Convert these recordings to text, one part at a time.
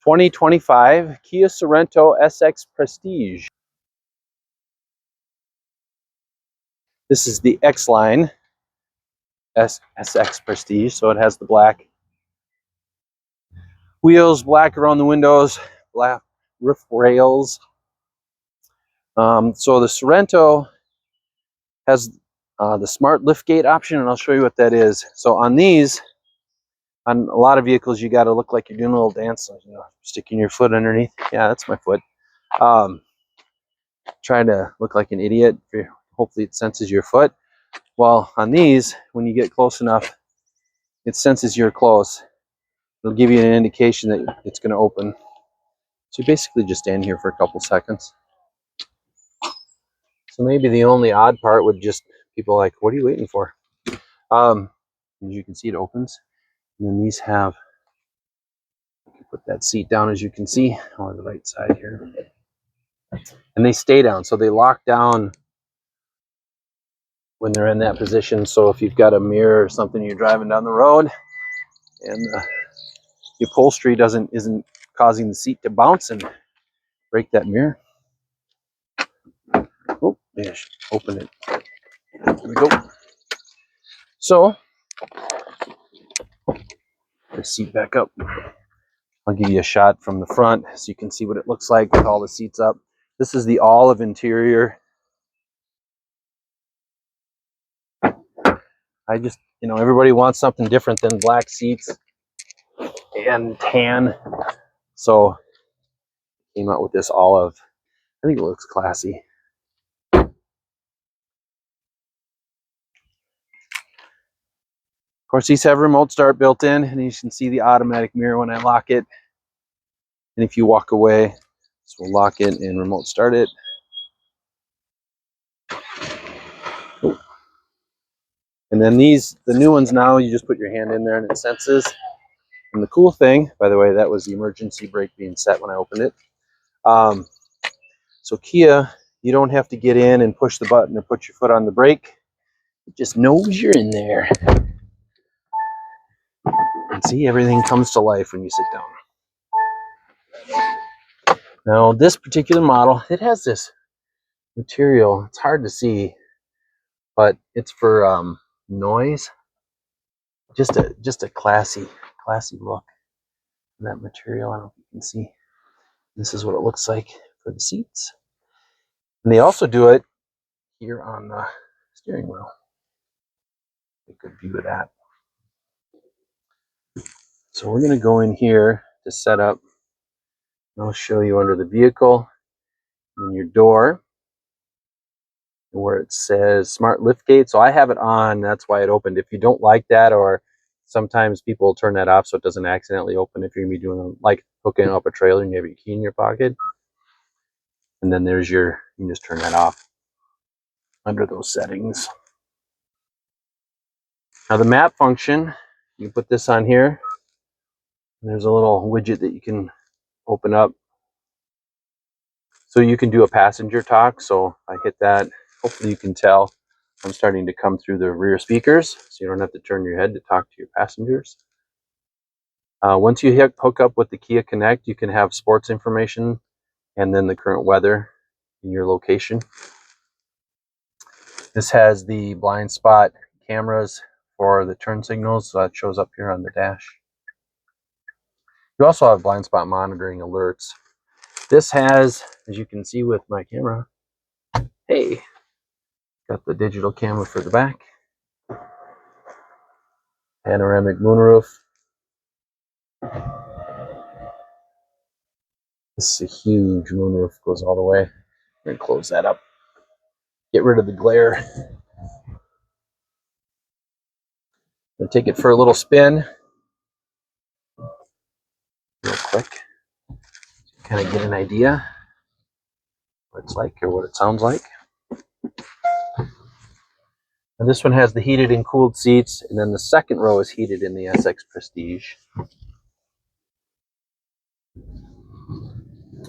2025 Kia Sorento SX Prestige. This is the X line SX Prestige, so it has the black wheels, black around the windows, black roof rails. So the Sorento has the smart liftgate option, and I'll show you what that is. So on these, on a lot of vehicles, you got to look like you're doing a little dance, you know, sticking your foot underneath. Yeah, that's my foot. Trying to look like an idiot. Hopefully it senses your foot. Well, on these, when you get close enough, it senses you're close. It'll give you an indication that it's going to open. So you basically just stand here for a couple seconds. So maybe the only odd part would just people like, what are you waiting for? As you can see, it opens. And then these have, put that seat down as you can see on the right side here. And they stay down, so they lock down when they're in that position. So if you've got a mirror or something, you're driving down the road and the upholstery isn't causing the seat to bounce and break that mirror. Oh, maybe I should open it. There we go. So, the seat back up. I'll give you a shot from the front so you can see what it looks like with all the seats up. This is the olive interior. I just, you know, everybody wants something different than black seats and tan. So, came out with this olive. I think it looks classy. Of course, these have remote start built in, and you can see the automatic mirror when I lock it. And if you walk away, this will lock it and remote start it. Oh. And then these, the new ones now, you just put your hand in there and it senses. And the cool thing, by the way, that was the emergency brake being set when I opened it. So Kia, you don't have to get in and push the button or put your foot on the brake. It just knows you're in there. And see, everything comes to life when you sit down. Now, this particular model, it has this material. It's hard to see, but it's for noise. Just a classy look. And that material, I don't know if you can see. This is what it looks like for the seats. And they also do it here on the steering wheel. A good view of that. So we're going to go in here to set up. I'll show you under the vehicle and your door where it says smart liftgate. So I have it on, that's why it opened. If you don't like that, or sometimes people turn that off so it doesn't accidentally open if you're going to be doing like hooking up a trailer and you have your key in your pocket. And then there's your, you can just turn that off under those settings. Now the map function, you put this on here. And there's a little widget that you can open up. So you can do a passenger talk. So I hit that. Hopefully you can tell I'm starting to come through the rear speakers, so you don't have to turn your head to talk to your passengers. Once you hook up with the Kia Connect, you can have sports information and then the current weather in your location. This has the blind spot cameras for the turn signals, so that shows up here on the dash. You also have blind spot monitoring alerts. This has, as you can see with my camera, hey, got the digital camera for the back, panoramic moonroof. This is a huge moonroof, goes all the way. I'm going to close that up. Get rid of the glare. I'm going to take it for a little spin. Real quick. Kind of get an idea what it's like or what it sounds like. And this one has the heated and cooled seats, and then the second row is heated in the SX Prestige.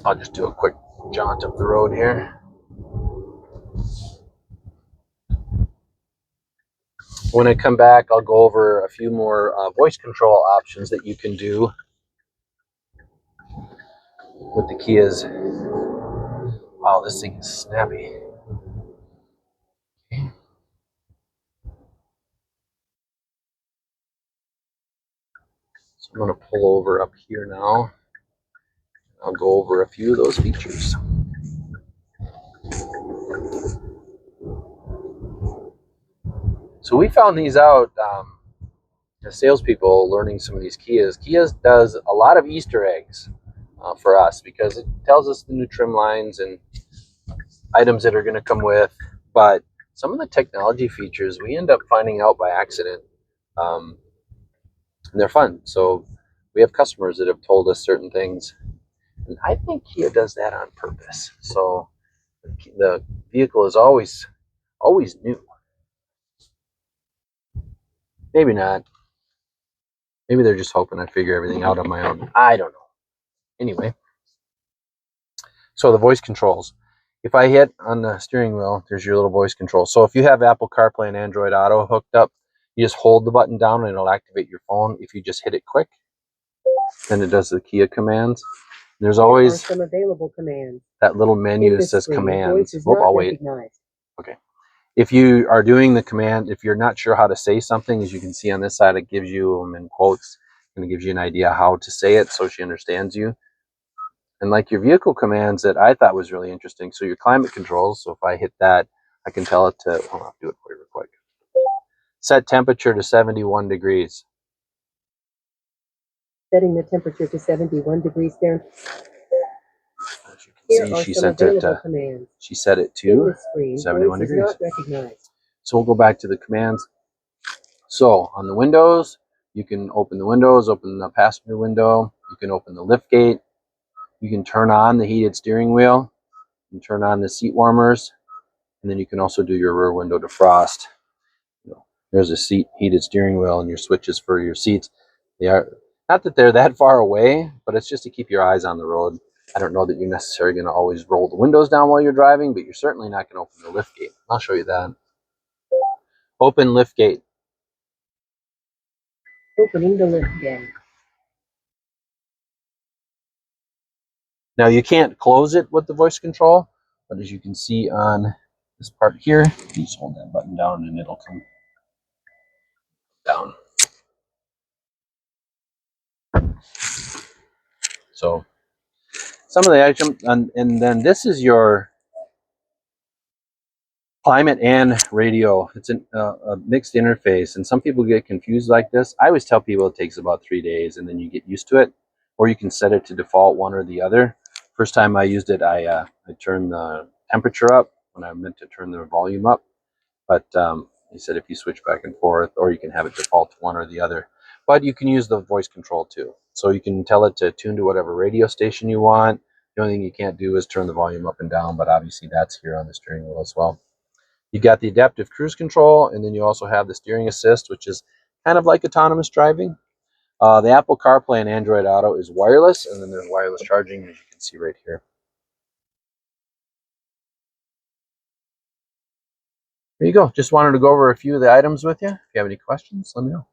I'll just do a quick jaunt up the road here. When I come back, I'll go over a few more voice control options that you can do. with the Kias. Wow, this thing is snappy. Okay. So I'm going to pull over up here now. I'll go over a few of those features. So we found these out as salespeople learning some of these Kias. Kias does a lot of Easter eggs for us because it tells us the new trim lines and items that are going to come with. But some of the technology features we end up finding out by accident. And they're fun. So we have customers that have told us certain things. And I think Kia does that on purpose. So the vehicle is always new. Maybe not. Maybe they're just hoping I figure everything out on my own. I don't know. Anyway, so the voice controls. If I hit on the steering wheel, there's your little voice control. So if you have Apple CarPlay and Android Auto hooked up, you just hold the button down and it'll activate your phone. If you just hit it quick, then it does the Kia commands. There's always some available commands. That little menu that says commands. Oh, I'll wait. Okay. If you are doing the command, if you're not sure how to say something, as you can see on this side, it gives you them in quotes and it gives you an idea how to say it so she understands you. And like your vehicle commands that I thought was really interesting. So your climate controls. So if I hit that, I can tell it to, I'll do it for you real quick. Set temperature to 71 degrees. Setting the temperature to 71 degrees Fahrenheit. As you can see, she sent it. She set it to 71 degrees. So we'll go back to the commands. So on the windows, you can open the windows, open the passenger window. You can open the lift gate. You can turn on the heated steering wheel. You can turn on the seat warmers, and then you can also do your rear window defrost. There's a heated steering wheel and your switches for your seats. They are not that they're that far away, but it's just to keep your eyes on the road. I don't know that you're necessarily going to always roll the windows down while you're driving, but you're certainly not going to open the lift gate. I'll show you that. Open lift gate. Opening the lift gate. Now you can't close it with the voice control, but as you can see on this part here, you just hold that button down and it'll come down. So some of the items, and then this is your climate and radio. It's a mixed interface, and some people get confused like this. I always tell people it takes about 3 days, and then you get used to it, or you can set it to default one or the other. First time I used it, I turned the temperature up when I meant to turn the volume up, but he said if you switch back and forth, or you can have it default to one or the other. But you can use the voice control too. So you can tell it to tune to whatever radio station you want. The only thing you can't do is turn the volume up and down, but obviously that's here on the steering wheel as well. You got the adaptive cruise control, and then you also have the steering assist, which is kind of like autonomous driving. The Apple CarPlay and Android Auto is wireless, and then there's wireless charging, as you can see right here. There you go. Just wanted to go over a few of the items with you. If you have any questions, let me know.